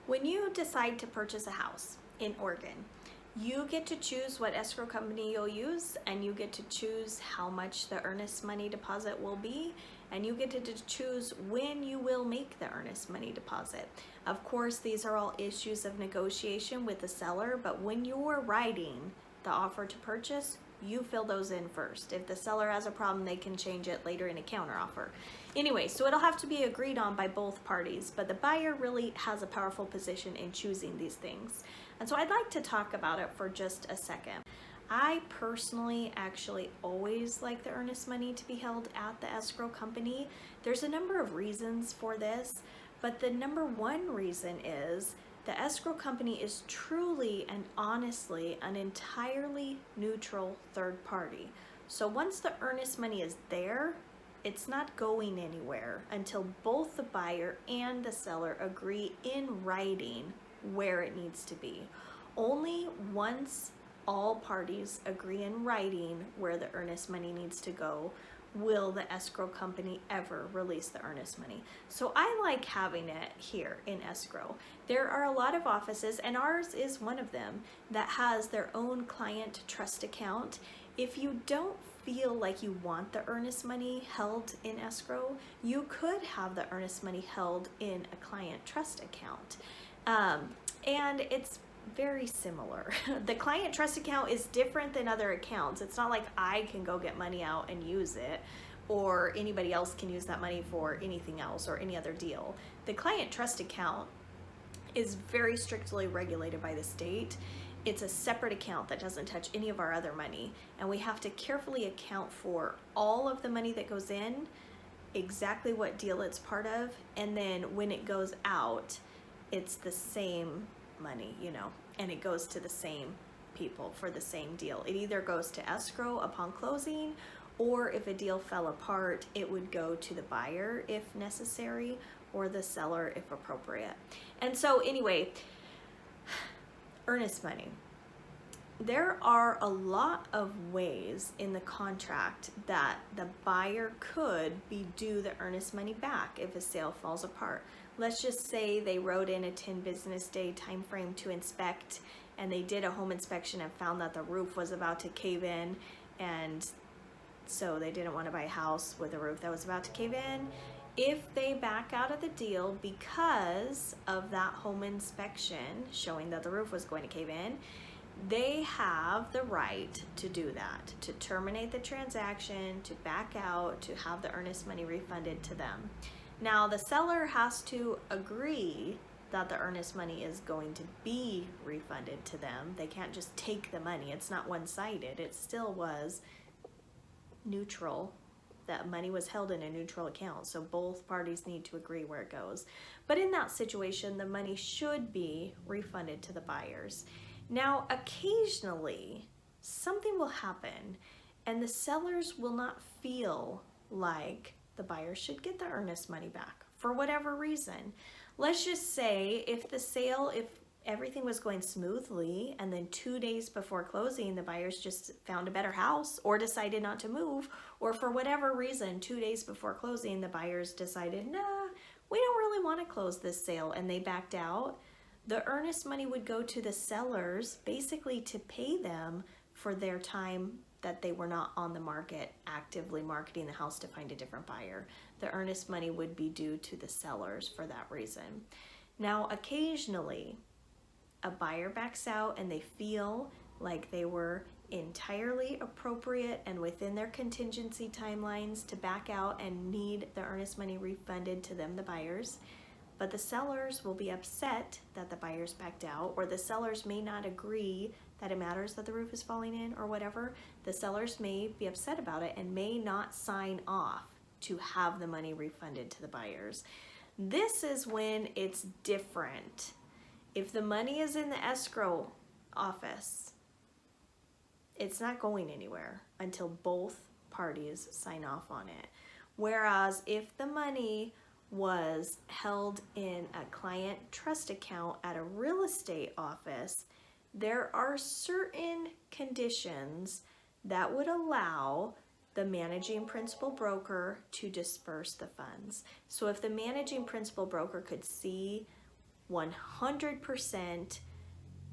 When you decide to purchase a house in Oregon, you get to choose what escrow company you'll use, and you get to choose how much the earnest money deposit will be, and you get to choose when you will make the earnest money deposit. Of course, these are all issues of negotiation with the seller, but when you're writing the offer to purchase, you fill those in first. If the seller has a problem, they can change it later in a counteroffer. Anyway, so it'll have to be agreed on by both parties, but the buyer really has a powerful position in choosing these things. And so I'd like to talk about it for just a second. I personally actually always like the earnest money to be held at the escrow company. There's a number of reasons for this, but the number one reason is the escrow company is truly and honestly an entirely neutral third party. So once the earnest money is there, it's not going anywhere until both the buyer and the seller agree in writing where it needs to be. Only once all parties agree in writing where the earnest money needs to go will the escrow company ever release the earnest money. So I like having it here in escrow. There are a lot of offices, and ours is one of them, that has their own client trust account. If you don't feel like you want the earnest money held in escrow, you could have the earnest money held in a client trust account. And it's very similar. The client trust account is different than other accounts. It's not like I can go get money out and use it, or anybody else can use that money for anything else or any other deal. The client trust account is very strictly regulated by the state. It's a separate account that doesn't touch any of our other money, and we have to carefully account for all of the money that goes in, exactly what deal it's part of, and then when it goes out, it's the same money, and it goes to the same people for the same deal. It either goes to escrow upon closing, or if a deal fell apart, it would go to the buyer if necessary, or the seller if appropriate. And so anyway, earnest money. There are a lot of ways in the contract that the buyer could be due the earnest money back if a sale falls apart. Let's just say they wrote in a 10 business day time frame to inspect, and they did a home inspection and found that the roof was about to cave in, and so they didn't want to buy a house with a roof that was about to cave in. If they back out of the deal because of that home inspection showing that the roof was going to cave in, they have the right to do that, to terminate the transaction, to back out, to have the earnest money refunded to them. Now, the seller has to agree that the earnest money is going to be refunded to them. They can't just take the money. It's not one-sided. It still was neutral. That money was held in a neutral account, so both parties need to agree where it goes. But in that situation, the money should be refunded to the buyers. Now, occasionally, something will happen, and the sellers will not feel like the buyer should get the earnest money back for whatever reason. Let's just say if everything was going smoothly, and then 2 days before closing, the buyers just found a better house or decided not to move, or for whatever reason, 2 days before closing, the buyers decided, nah, we don't really want to close this sale, and they backed out, the earnest money would go to the sellers basically to pay them for their time that they were not on the market actively marketing the house to find a different buyer. The earnest money would be due to the sellers for that reason. Now, occasionally, a buyer backs out and they feel like they were entirely appropriate and within their contingency timelines to back out and need the earnest money refunded to them, the buyers. But the sellers will be upset that the buyers backed out, or the sellers may not agree that it matters that the roof is falling in or whatever. The sellers may be upset about it and may not sign off to have the money refunded to the buyers. This is when it's different. If the money is in the escrow office, it's not going anywhere until both parties sign off on it. Whereas if the money was held in a client trust account at a real estate office, there are certain conditions that would allow the managing principal broker to disperse the funds. So if the managing principal broker could see 100%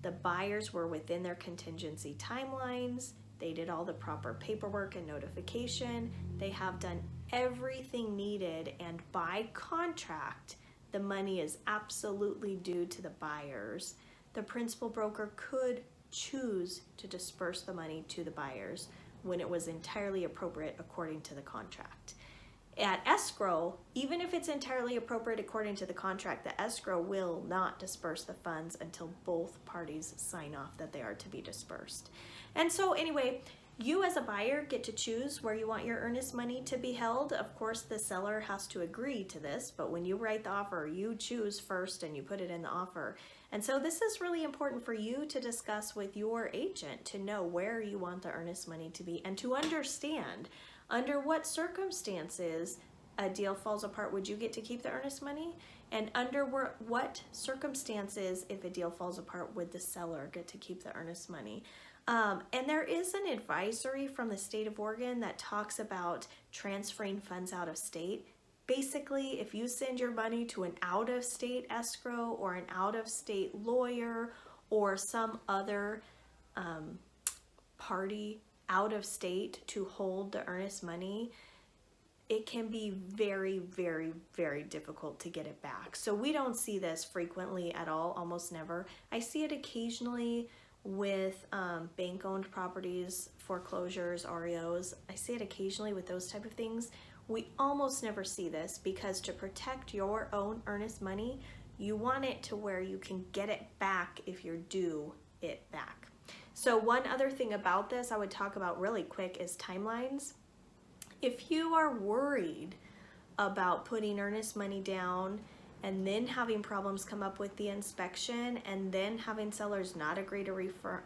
the buyers were within their contingency timelines. They did all the proper paperwork and notification. They have done everything needed, and by contract, the money is absolutely due to the buyers. The principal broker could choose to disperse the money to the buyers when it was entirely appropriate according to the contract. At escrow, even if it's entirely appropriate according to the contract, the escrow will not disperse the funds until both parties sign off that they are to be dispersed. And so anyway, you as a buyer get to choose where you want your earnest money to be held. Of course, the seller has to agree to this, but when you write the offer, you choose first and you put it in the offer. And so this is really important for you to discuss with your agent to know where you want the earnest money to be and to understand under what circumstances a deal falls apart would you get to keep the earnest money, and under what circumstances, if a deal falls apart, would the seller get to keep the earnest money. And there is an advisory from the state of Oregon that talks about transferring funds out of state. Basically, if you send your money to an out-of-state escrow or an out-of-state lawyer or some other party out of state to hold the earnest money, it can be very, very, very difficult to get it back. So we don't see this frequently at all, almost never. I see it occasionally with bank-owned properties, foreclosures, REOs. I see it occasionally with those type of things. We almost never see this because to protect your own earnest money, you want it to where you can get it back if you're due it back. So one other thing about this I would talk about really quick is timelines. If you are worried about putting earnest money down and then having problems come up with the inspection and then having sellers not agree to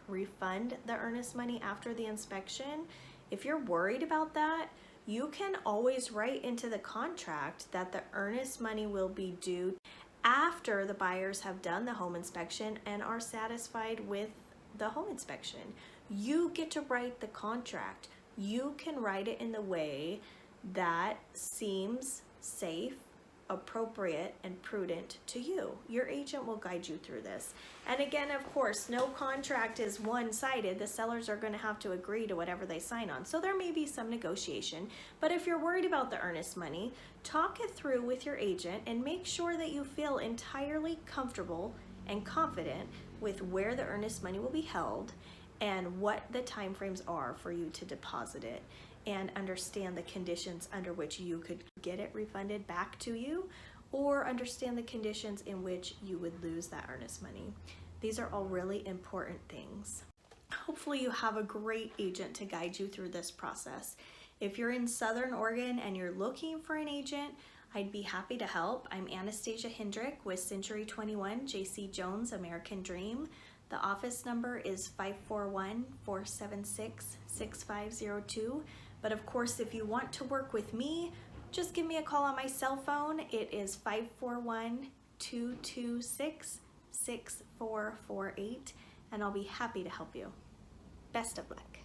refund the earnest money after the inspection, if you're worried about that, you can always write into the contract that the earnest money will be due after the buyers have done the home inspection and are satisfied with the home inspection. You get to write the contract. You can write it in the way that seems safe, appropriate, and prudent to you. Your agent will guide you through this. And again, of course, no contract is one-sided. The sellers are going to have to agree to whatever they sign on. So there may be some negotiation, but if you're worried about the earnest money, talk it through with your agent and make sure that you feel entirely comfortable and confident with where the earnest money will be held and what the timeframes are for you to deposit it, and understand the conditions under which you could get it refunded back to you, or understand the conditions in which you would lose that earnest money. These are all really important things. Hopefully you have a great agent to guide you through this process. If you're in Southern Oregon and you're looking for an agent, I'd be happy to help. I'm Anastasia Hendrick with Century 21 JC Jones American Dream. The office number is 541-476-6502. But of course, if you want to work with me, just give me a call on my cell phone. It is 541-226-6448, and I'll be happy to help you. Best of luck.